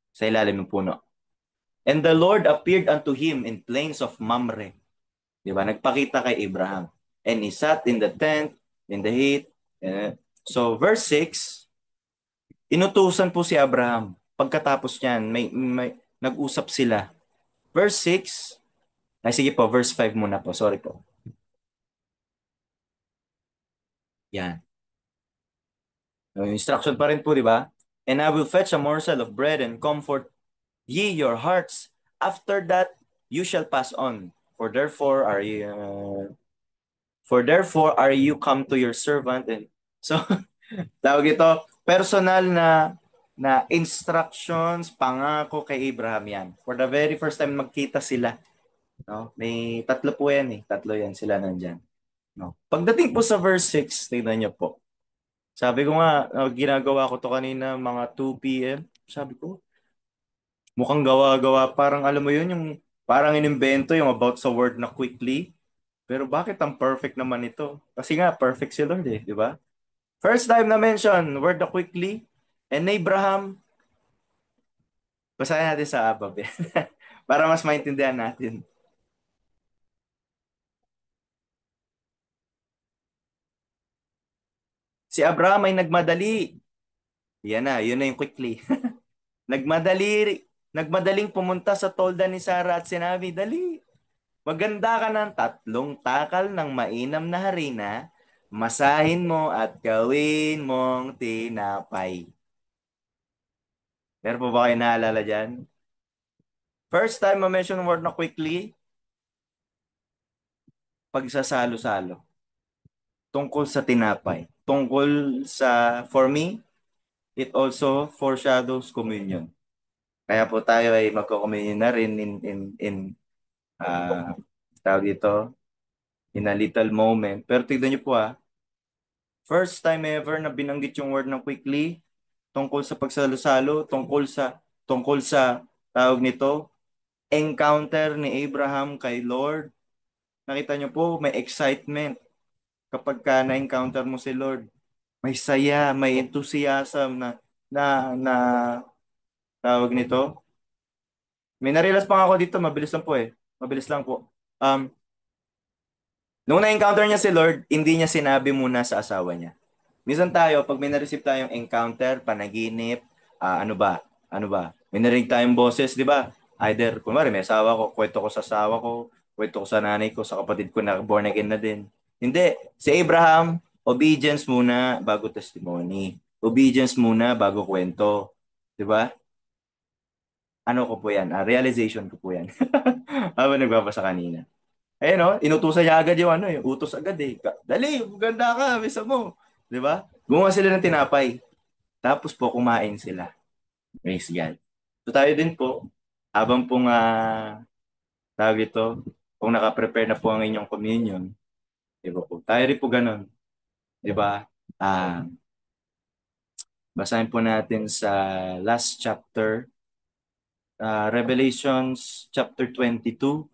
sa ilalim ng puno. And the Lord appeared unto him in plains of Mamre. Di ba? Nagpakita kay Abraham. And he sat in the tent, in the heat. So, verse 6, inutusan po si Abraham. Pagkatapos niyan, may nag-usap sila. Verse 6, ay sige po, verse 5 muna po. Sorry po. Yan. Yung instruction pa rin po, di ba? And I will fetch a morsel of bread and comfort ye your hearts. After that, you shall pass on. For therefore are you come to your servant. And so, tawag ito, personal na instructions, pangako kay Abraham yan. For the very first time magkita sila, no? May tatlo po yan eh. Tatlo yan sila nandyan. No? Pagdating po sa verse 6, tingnan niyo po. Sabi ko nga, ginagawa ko to kanina mga 2 p.m. Sabi ko, mukhang gawa-gawa. Parang alam mo yun, yung parang inimbento yung about sa word na quickly. Pero bakit ang perfect naman ito? Kasi nga, perfect si Lord eh, di ba? First time na mention, word na quickly. And Abraham, basahin natin sa above eh. Para mas maintindihan natin. Si Abraham ay nagmadali. Yan na, yun na yung quickly. Nagmadaling pumunta sa tolda ni Sarah at sinabi, dali, maganda ka ng 3 takal ng mainam na harina, masahin mo at gawin mong tinapay. Meron po ba kayo naalala dyan? First time ma-mention word na quickly, pagsasalo-salo. Tungkol sa tinapay. Tungkol sa, for me, it also foreshadows communion. Kaya po tayo ay magko-communion na rin uh, tawag dito, in a little moment. Pero tignan niyo po first time ever na binanggit yung word ng quickly, tungkol sa pagsalo-salo, tungkol sa tawag nito, encounter ni Abraham kay Lord. Nakita niyo po, may excitement kapag ka na-encounter mo si Lord. May saya, may enthusiasm na tawag nito. May narealize pa ako dito, mabilis lang po eh. Mabilis lang po. Nung na-encounter niya si Lord, hindi niya sinabi muna sa asawa niya. Minsan tayo, pag may na-receive tayong encounter, panaginip, ano ba? Ano ba? May narinig tayong boses, di ba? Either, kunwari, may asawa ko, kwento ko sa asawa ko, kwento ko sa nanay ko, sa kapatid ko na born again na din. Hindi. Si Abraham, obedience muna bago testimony. Obedience muna bago kwento. Di ba? Ano ko po yan? Realization ko po yan. Habang nagbabasa kanina. Ayun no, inutusan niya agad yung ano, yung utos agad eh. Dali, ganda ka, bisa mo. 'Di ba? Gumawa sila ng tinapay. Tapos po kumain sila. Praise God. So tayo din po, habang pong tawag ito, kung naka-prepare na po ang inyong communion, 'di ba po? Tayo rin po ganun, 'di ba? Ah, basahin po natin sa last chapter, Revelations chapter 22.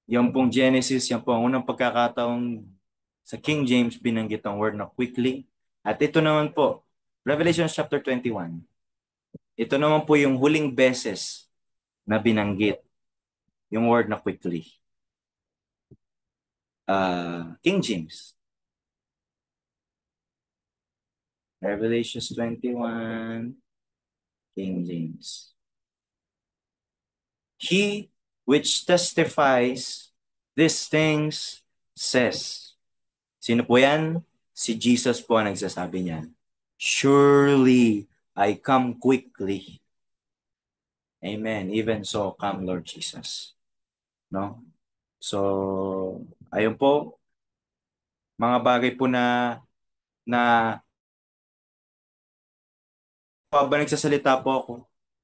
Yung pong Genesis, yan po ang unang pagkakataong sa King James binanggit ang word na quickly. At ito naman po, Revelation chapter 21. Ito naman po yung huling beses na binanggit yung word na quickly. King James. Revelation 21, King James. He which testifies these things says. Sino po yan? Si Jesus po ang nagsasabi niyan. Surely I come quickly. Amen. Even so, come Lord Jesus. No? So, ayun po, mga bagay po na habang nagsasalita po ako,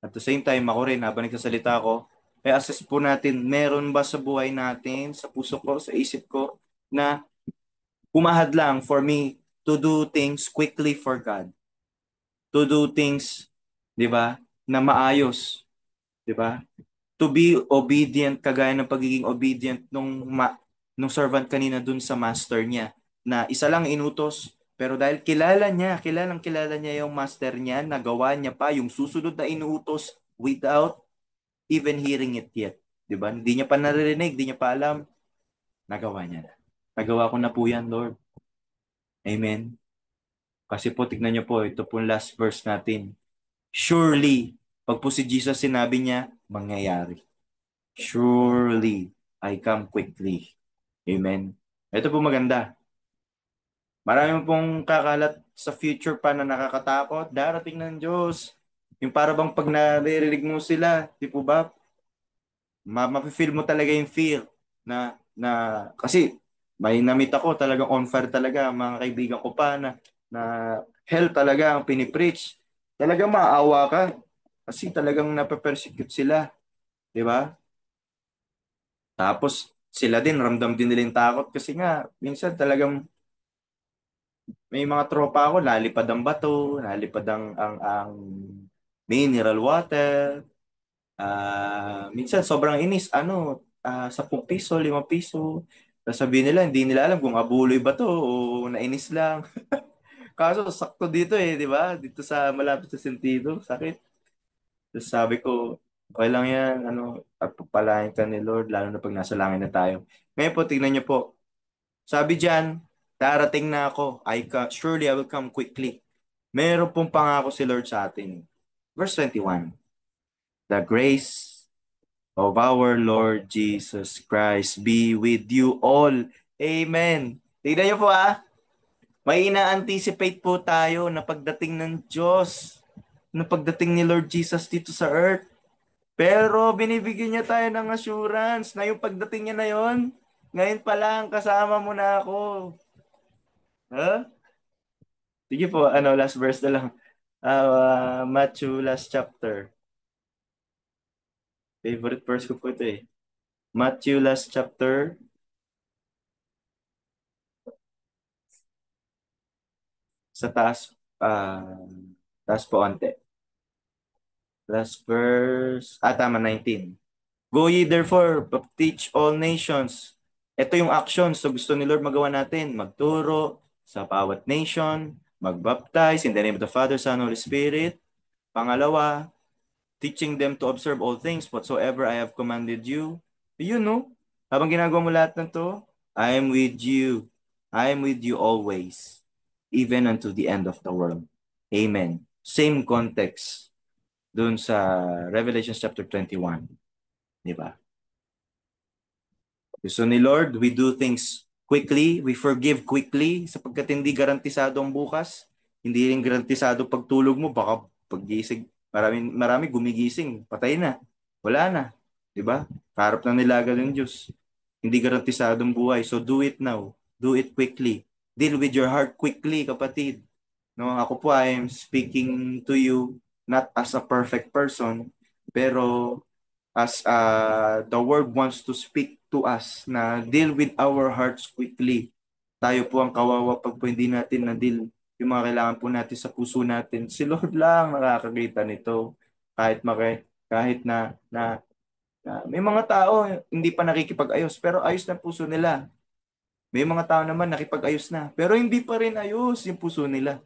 at the same time ako rin, habang nagsasalita ako, assess po natin, meron ba sa buhay natin, sa puso ko, sa isip ko, na humahad lang for me to do things quickly for God. To do things, di ba, na maayos. Di ba? To be obedient, kagaya ng pagiging obedient nung servant kanina dun sa master niya, na isa lang inutos, pero dahil kilala niya yung master niya, nagawa niya pa yung susunod na inuutos without even hearing it yet. Di ba? Hindi niya pa naririnig, hindi niya pa alam, nagawa niya na. Nagawa ko na po yan, Lord. Amen. Kasi po, tignan niyo po, ito po last verse natin. Surely, pag po si Jesus sinabi niya, mangyayari. Surely, I come quickly. Amen. Ito po maganda. Marami pong kakalat sa future pa na nakakatakot. Darating ng Diyos. Yung para bang pag naririnig mo sila, di po ba? Mafe-feel mo talaga yung fear na kasi may namit ako talagang on fire talaga mga kaibigan ko pa na hell talaga ang pinipreach. Talagang maawa ka kasi talagang nape-persecute sila, di ba? Tapos sila din ramdam din nila yung takot kasi nga minsan talagang may mga tropa ako lalipad ang bato, lalipad ang mineral water. Minsan sobrang inis, 10 piso, 5 piso. Tapos sabihin nila, hindi nila alam kung abuloy ba to o nainis lang. Kaso sakto dito eh, di ba? Dito sa malapit sa sentido, sakit. Tapos sabi ko, okay lang yan, at pagpalain ka ni Lord, lalo na pag nasa langit na tayo. Ngayon po, tignan niyo po. Sabi diyan, darating na ako, surely I will come quickly. Meron pong pangako si Lord sa atin. Verse 21, the grace of our Lord Jesus Christ be with you all. Amen. Tignan niyo po may ina-anticipate po tayo na pagdating ng Diyos, na pagdating ni Lord Jesus dito sa earth. Pero binibigyan niya tayo ng assurance na yung pagdating niya na yon, ngayon pa lang kasama mo na ako. Huh? Sige po, last verse na lang. Matthew last chapter. Favorite verse ko po ito eh. Matthew last chapter, sa taas, taas po onte. Last verse, tama, 19. Go ye therefore, teach all nations. Ito yung actions so gusto ni Lord magawa natin. Magturo sa bawat nation, magbaptize in the name of the Father, Son, Holy Spirit. Pangalawa, teaching them to observe all things whatsoever I have commanded you. Do you know? Habang ginagawa mo lahat ng to, I am with you. I am with you always, even unto the end of the world. Amen. Same context dun sa Revelation chapter 21. Di ba? Gusto ni Lord, we do things quickly, we forgive quickly, sapagkat hindi garantisado ang bukas. Hindi rin garantisado pagtulog mo, baka paggising, marami gumigising, patay na, wala na. Di ba? Kaharap na nilaga ng Diyos. Hindi garantisadong buhay. So do it now. Do it quickly. Deal with your heart quickly, kapatid. No, ako po, I am speaking to you not as a perfect person, pero as the word wants to speak to us na deal with our hearts quickly. Tayo po ang kawawa pag po hindi natin na-deal yung mga kailangan po natin sa puso natin. Si Lord lang nakakakita nito. Kahit na may mga tao hindi pa nakikipag-ayos pero ayos na puso nila. May mga tao naman nakipag-ayos na pero hindi pa rin ayos yung puso nila.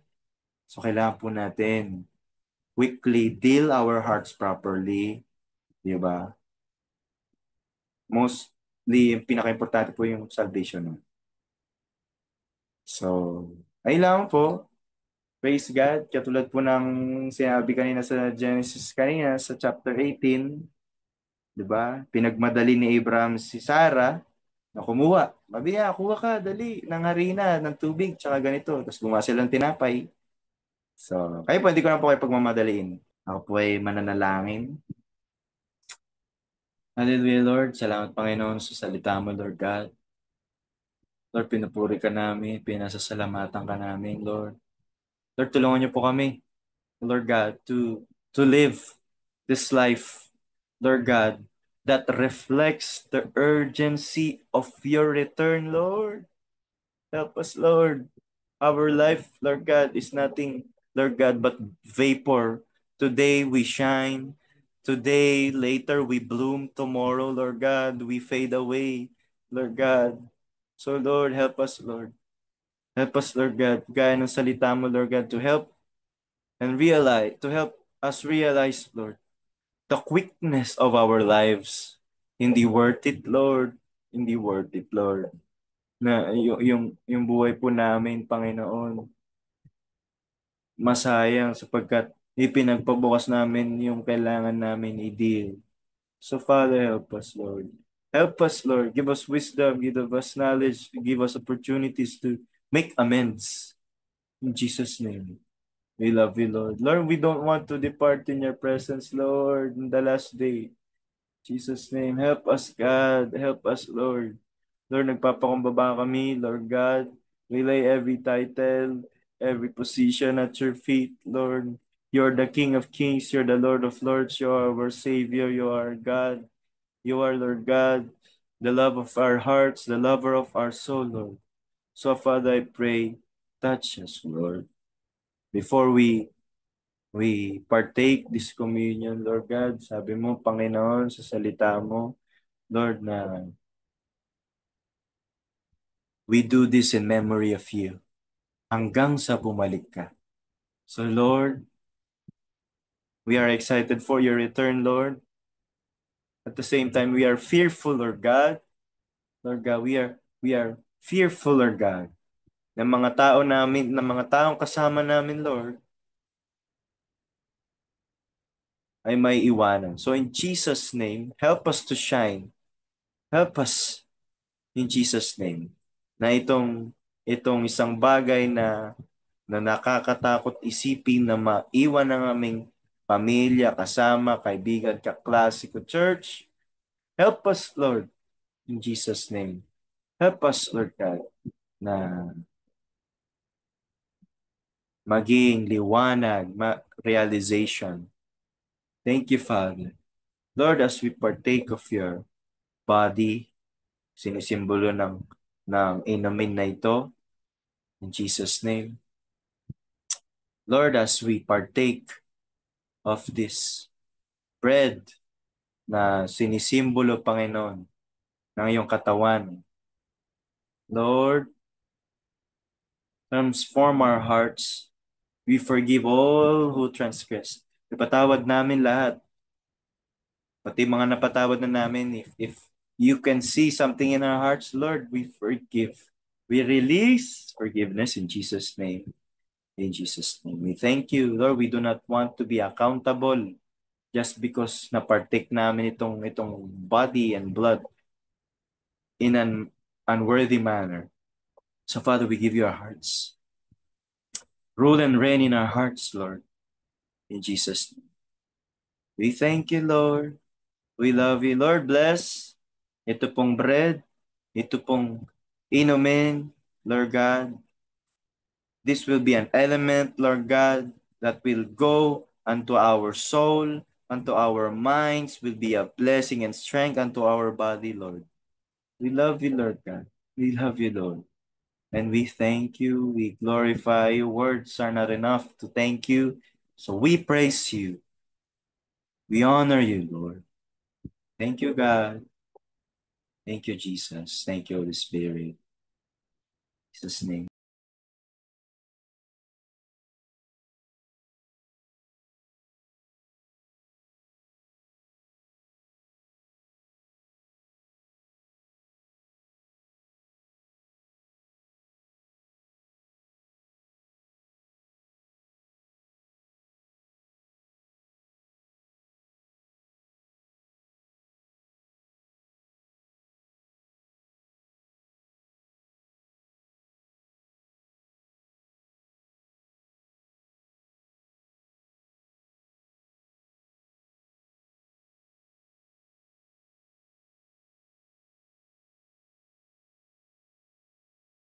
So kailangan po natin quickly deal our hearts properly, di ba? Mostly, yung pinaka-importante po yung salvation. No? So, ayun lang po. Praise God. Katulad po ng sinabi kanina sa Genesis kanina, sa chapter 18, di ba? Pinagmadali ni Abraham si Sarah na kumuha. Sabi niya, kuha ka, dali, ng harina, ng tubig, tsaka ganito. Tapos gumawa silang tinapay. So, kayo po, hindi ko na po kayo pagmamadaliin. Ako po ay mananalangin. Hallelujah, Lord. Salamat, Panginoon, sa salita mo, Lord God. Lord, pinupuri ka namin, pinasasalamatan ka namin, Lord. Lord, tulungan niyo po kami, Lord God, to live this life, Lord God, that reflects the urgency of your return, Lord. Help us, Lord. Our life, Lord God, is nothing, Lord God, but vapor. Today we shine. Today, later we bloom. Tomorrow, Lord God, we fade away, Lord God. So, Lord, help us, Lord. Help us, Lord God, gaya ng salita mo, Lord God, to help us realize, Lord, the quickness of our lives. Hindi worth it, Lord. Hindi worth it, Lord. Na yung buhay po namin, Panginoon, masayang sapagkat ipinagpabukas namin yung kailangan namin i-deal. So, Father, help us, Lord. Help us, Lord. Give us wisdom, give us knowledge, give us opportunities to make amends. In Jesus' name. We love you, Lord. Lord, we don't want to depart in your presence, Lord, in the last day. In Jesus' name, help us, God. Help us, Lord. Lord, nagpapakumbaba kami, Lord God. We lay every title, every position at your feet, Lord. You're the King of Kings. You're the Lord of Lords. You are our Savior. You are God. You are, Lord God, the love of our hearts, the lover of our soul, Lord. So, Father, I pray, touch us, Lord. Before we partake this communion, Lord God, sabi mo, Panginoon, sa salita mo, Lord, na we do this in memory of you hanggang sa bumalik ka. So, Lord, we are excited for your return, Lord. At the same time, we are fearful, Lord God. Lord God, we are fearful, Lord God, ng mga tao namin, ng mga taong kasama namin, Lord, ay may iwanan. So in Jesus' name, help us to shine. Help us in Jesus' name. Na itong isang bagay na nakakatakot isipin na maiwan ng aming pamilya, kasama, kaibigan, kaklase ko, church. Help us, Lord, in Jesus' name. Help us, Lord God, na maging liwanag, realization. Thank you, Father. Lord, as we partake of your body, sinisimbolo ng inumin na ito, in Jesus' name. Lord, as we partake of this bread na sinisimbolo, Panginoon, ng iyong katawan, Lord, transform our hearts. We forgive all who transgress. Ipatawad namin lahat. Pati mga napatawad na namin, if you can see something in our hearts, Lord, we forgive. We release forgiveness in Jesus' name. In Jesus' name. We thank you, Lord. We do not want to be accountable just because na-partake namin itong body and blood in an unworthy manner. So, Father, we give you our hearts. Rule and reign in our hearts, Lord. In Jesus' name. We thank you, Lord. We love you. Lord, bless ito pong bread, ito pong inumin, Lord God. This will be an element, Lord God, that will go unto our soul, unto our minds, will be a blessing and strength unto our body, Lord. We love you, Lord God. We love you, Lord. And we thank you. We glorify you. Words are not enough to thank you. So we praise you. We honor you, Lord. Thank you, God. Thank you, Jesus. Thank you, Holy Spirit. In Jesus' name.